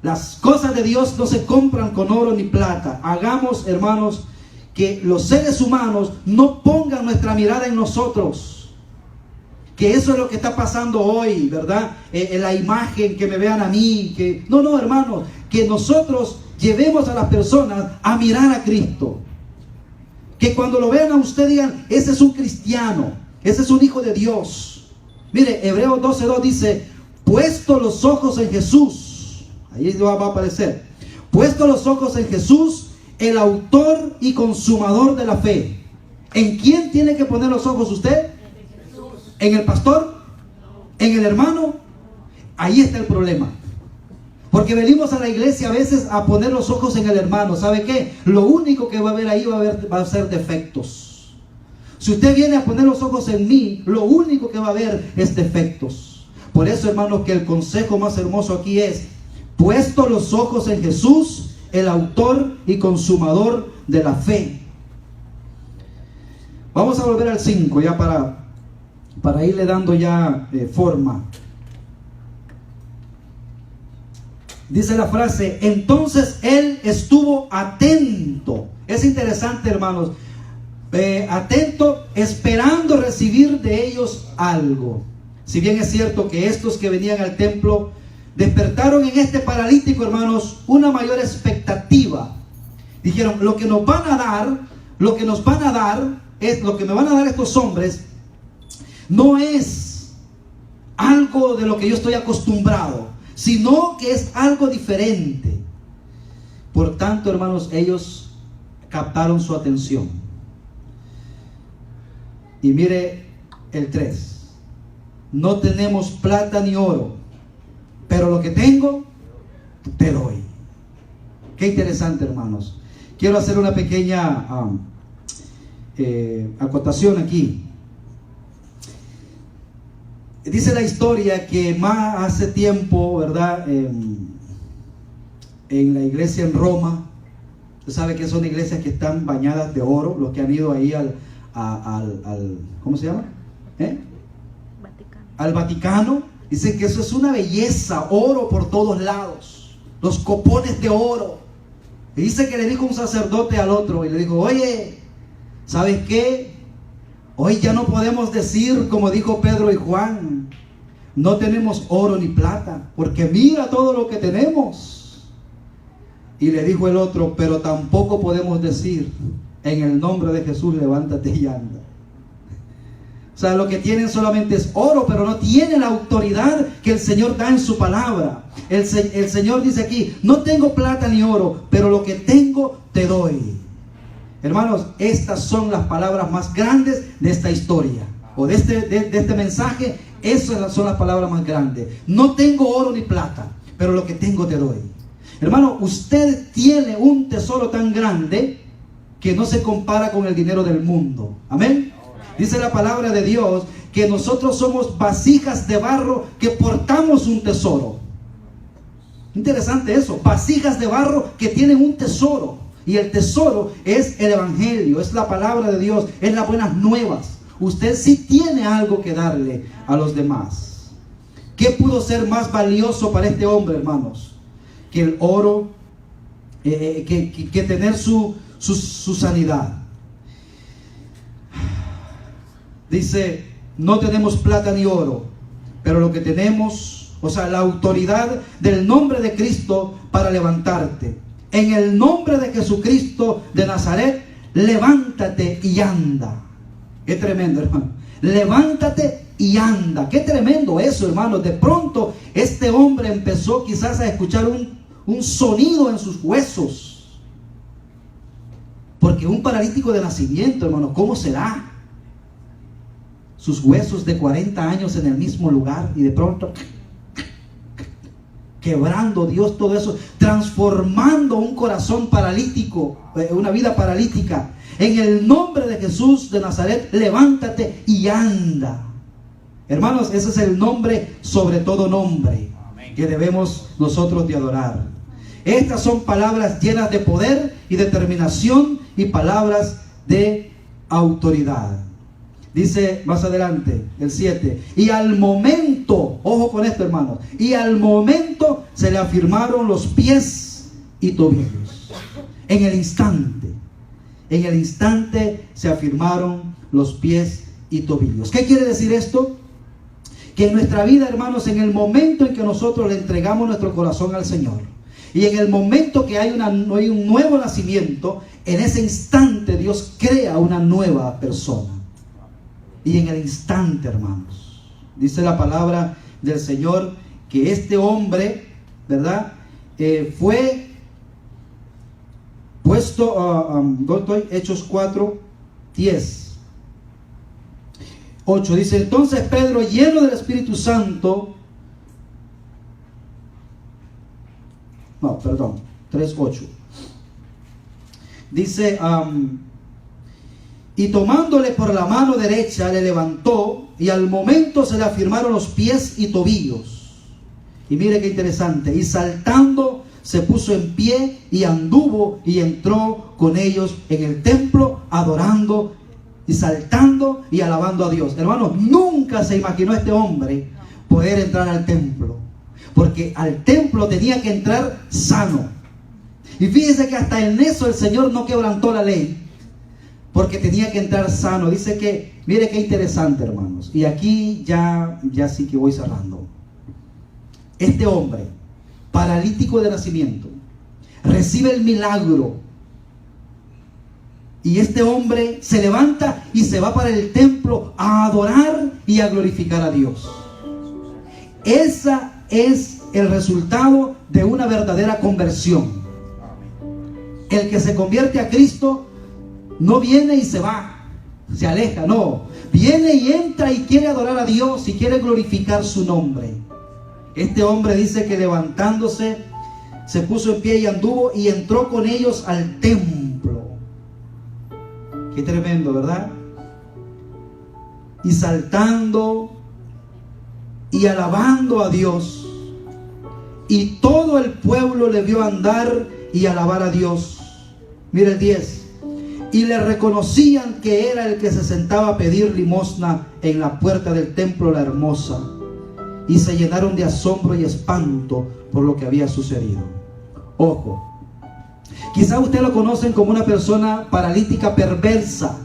Las cosas de Dios no se compran con oro ni plata. Hagamos, hermanos, que los seres humanos no pongan nuestra mirada en nosotros. Que eso es lo que está pasando hoy, ¿verdad? En la imagen, que me vean a mí. No, hermanos, que nosotros llevemos a las personas a mirar a Cristo. Que cuando lo vean a usted digan, ese es un cristiano, ese es un hijo de Dios. Mire, Hebreos 12:2 dice, puesto los ojos en Jesús, ahí va a aparecer, puesto los ojos en Jesús, el autor y consumador de la fe. ¿En quién tiene que poner los ojos usted? ¿En el pastor? ¿En el hermano? Ahí está el problema. Porque venimos a la iglesia a veces a poner los ojos en el hermano. ¿Sabe qué? Lo único que va a haber ahí va a ser defectos. Si usted viene a poner los ojos en mí, lo único que va a haber es defectos. Por eso, hermanos, que el consejo más hermoso aquí es, puesto los ojos en Jesús, el autor y consumador de la fe. Vamos a volver al 5 ya para irle dando ya forma. Dice la frase, entonces él estuvo atento. Es interesante, hermanos. Atento, esperando recibir de ellos algo. Si bien es cierto que estos que venían al templo despertaron en este paralítico, hermanos, una mayor expectativa. Dijeron, lo que nos van a dar, lo que nos van a dar, es lo que me van a dar estos hombres, no es algo de lo que yo estoy acostumbrado, sino que es algo diferente. Por tanto, hermanos, ellos captaron su atención. Y mire el 3. No tenemos plata ni oro, pero lo que tengo, te doy. Qué interesante, hermanos. Quiero hacer una pequeña acotación aquí. Dice la historia que más hace tiempo, ¿verdad? En la iglesia en Roma, usted sabe que son iglesias que están bañadas de oro. Los que han ido ahí al ¿cómo se llama? Vaticano. Al Vaticano, dicen que eso es una belleza, oro por todos lados, los copones de oro. Y dice que le dijo un sacerdote al otro y le dijo, oye, ¿sabes qué? Hoy ya no podemos decir como dijo Pedro y Juan, no tenemos oro ni plata, porque mira todo lo que tenemos. Y le dijo el otro, pero tampoco podemos decir, en el nombre de Jesús levántate y anda. O sea, lo que tienen solamente es oro, pero no tienen la autoridad que el Señor da en su palabra. El Señor dice aquí, no tengo plata ni oro, pero lo que tengo te doy. Hermanos, estas son las palabras más grandes de esta historia, o de este mensaje. Esas son las palabras más grandes. No tengo oro ni plata, pero lo que tengo te doy. Hermano, usted tiene un tesoro tan grande que no se compara con el dinero del mundo. Amén. Dice la palabra de Dios que nosotros somos vasijas de barro que portamos un tesoro. Interesante eso, vasijas de barro que tienen un tesoro. Y el tesoro es el evangelio, es la palabra de Dios, es las buenas nuevas. Usted sí tiene algo que darle a los demás. ¿Qué pudo ser más valioso para este hombre, hermanos? Que el oro, que tener su sanidad. Dice, no tenemos plata ni oro, pero lo que tenemos, o sea, la autoridad del nombre de Cristo para levantarte. En el nombre de Jesucristo de Nazaret, levántate y anda. Qué tremendo, hermano. Levántate y anda. Qué tremendo eso, hermano. De pronto, este hombre empezó quizás a escuchar un sonido en sus huesos. Porque un paralítico de nacimiento, hermano, ¿cómo será? Sus huesos de 40 años en el mismo lugar y de pronto quebrando Dios todo eso, transformando un corazón paralítico, una vida paralítica. En el nombre de Jesús de Nazaret, levántate y anda. Hermanos, ese es el nombre sobre todo nombre que debemos nosotros de adorar. Estas son palabras llenas de poder y determinación y palabras de autoridad. Dice más adelante, el 7, y al momento, ojo con esto, hermanos, y al momento se le afirmaron los pies y tobillos. En el instante se afirmaron los pies y tobillos. ¿Qué quiere decir esto? Que en nuestra vida, hermanos, en el momento en que nosotros le entregamos nuestro corazón al Señor, y en el momento que hay un nuevo nacimiento, en ese instante Dios crea una nueva persona. Y en el instante, hermanos, dice la palabra del Señor que este hombre, ¿verdad? Fue puesto, Hechos 4, 10, 8, dice, entonces Pedro, lleno del Espíritu Santo, 3, 8, dice, y tomándole por la mano derecha le levantó y al momento se le afirmaron los pies y tobillos. Y mire qué interesante. Y saltando se puso en pie y anduvo y entró con ellos en el templo adorando y saltando y alabando a Dios. Hermanos, nunca se imaginó este hombre poder entrar al templo. porque al templo tenía que entrar sano. Y fíjense que hasta en eso el Señor no quebrantó la ley, porque tenía que entrar sano. Dice que, mire qué interesante, hermanos, y aquí ya sí que voy cerrando. Este hombre, paralítico de nacimiento, recibe el milagro, y este hombre se levanta y se va para el templo a adorar y a glorificar a Dios. Ese es el resultado de una verdadera conversión. El que se convierte a Cristo no viene y se va, se aleja, no. Viene y entra y quiere adorar a Dios y quiere glorificar su nombre. Este hombre dice que levantándose, se puso en pie y anduvo y entró con ellos al templo. Qué tremendo, ¿verdad? Y saltando y alabando a Dios. Y todo el pueblo le vio andar y alabar a Dios. Mira el 10. Y le reconocían que era el que se sentaba a pedir limosna en la puerta del templo La Hermosa. Y se llenaron de asombro y espanto por lo que había sucedido. Ojo, quizá usted lo conocen como una persona paralítica perversa.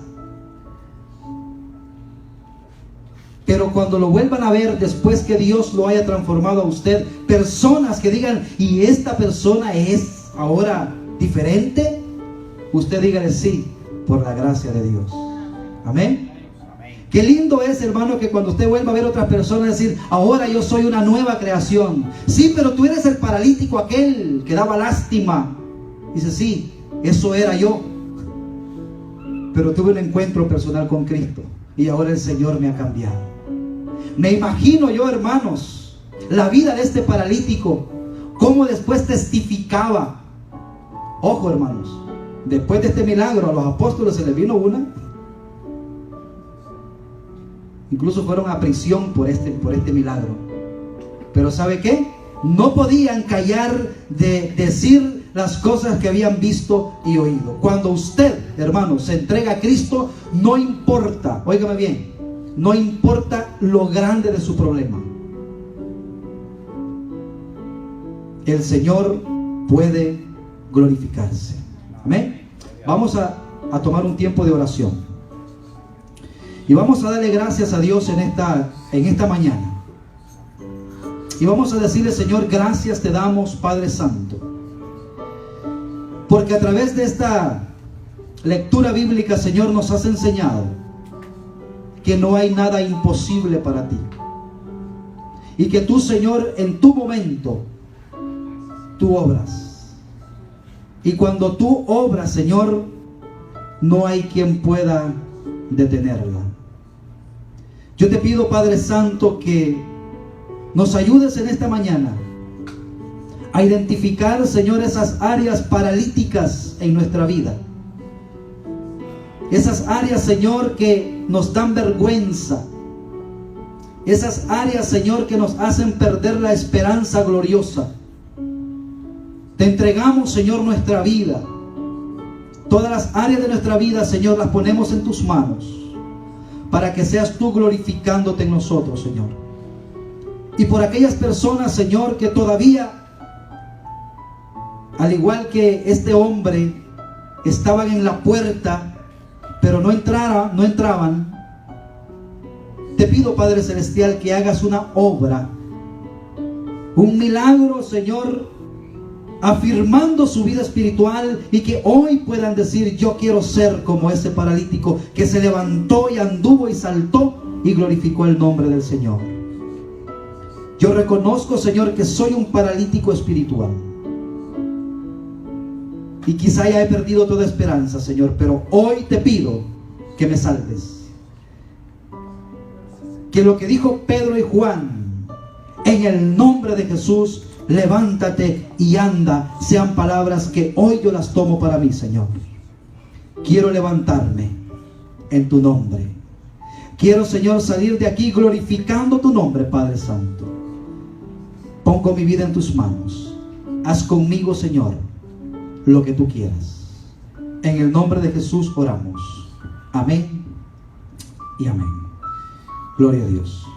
Pero cuando lo vuelvan a ver después que Dios lo haya transformado a usted, personas que digan, ¿y esta persona es ahora diferente? Usted dígale sí, por la gracia de Dios. Amén. Qué lindo es, hermano, que cuando usted vuelva a ver a otras personas decir, ahora yo soy una nueva creación. Sí, pero tú eres el paralítico aquel que daba lástima. Dice, sí, eso era yo. Pero tuve un encuentro personal con Cristo y ahora el Señor me ha cambiado. Me imagino yo, hermanos, la vida de este paralítico, cómo después testificaba. Ojo, hermanos, después de este milagro a los apóstoles se les vino una. Incluso fueron a prisión por este milagro. Pero ¿sabe qué? No podían callar de decir las cosas que habían visto y oído. Cuando usted, hermano, se entrega a Cristo, no importa, óigame bien, no importa lo grande de su problema. El Señor puede glorificarse. Amén. Vamos a tomar un tiempo de oración. Y vamos a darle gracias a Dios en esta mañana. Y vamos a decirle, Señor, gracias te damos, Padre Santo. Porque a través de esta lectura bíblica, Señor, nos has enseñado que no hay nada imposible para ti. Y que tú, Señor, en tu momento, tú obras. Y cuando tú obras, Señor, no hay quien pueda detenerla. Yo te pido, Padre Santo, que nos ayudes en esta mañana a identificar, Señor, esas áreas paralíticas en nuestra vida. Esas áreas, Señor, que nos dan vergüenza. Esas áreas, Señor, que nos hacen perder la esperanza gloriosa. Te entregamos, Señor, nuestra vida. Todas las áreas de nuestra vida, Señor, las ponemos en tus manos, para que seas tú glorificándote en nosotros, Señor. Y por aquellas personas, Señor, que todavía, al igual que este hombre, estaban en la puerta, pero no entraban, te pido, Padre Celestial, que hagas una obra, un milagro, Señor, afirmando su vida espiritual, y que hoy puedan decir, yo quiero ser como ese paralítico que se levantó y anduvo y saltó y glorificó el nombre del Señor. Yo reconozco, Señor, que soy un paralítico espiritual y quizá ya he perdido toda esperanza, Señor, pero hoy te pido que me salves. Que lo que dijo Pedro y Juan, en el nombre de Jesús, levántate y anda, sean palabras que hoy yo las tomo para mí, Señor. Quiero levantarme en tu nombre. Quiero, Señor, salir de aquí glorificando tu nombre, Padre Santo. Pongo mi vida en tus manos. Haz conmigo, Señor, lo que tú quieras. En el nombre de Jesús oramos. Amén y amén. Gloria a Dios.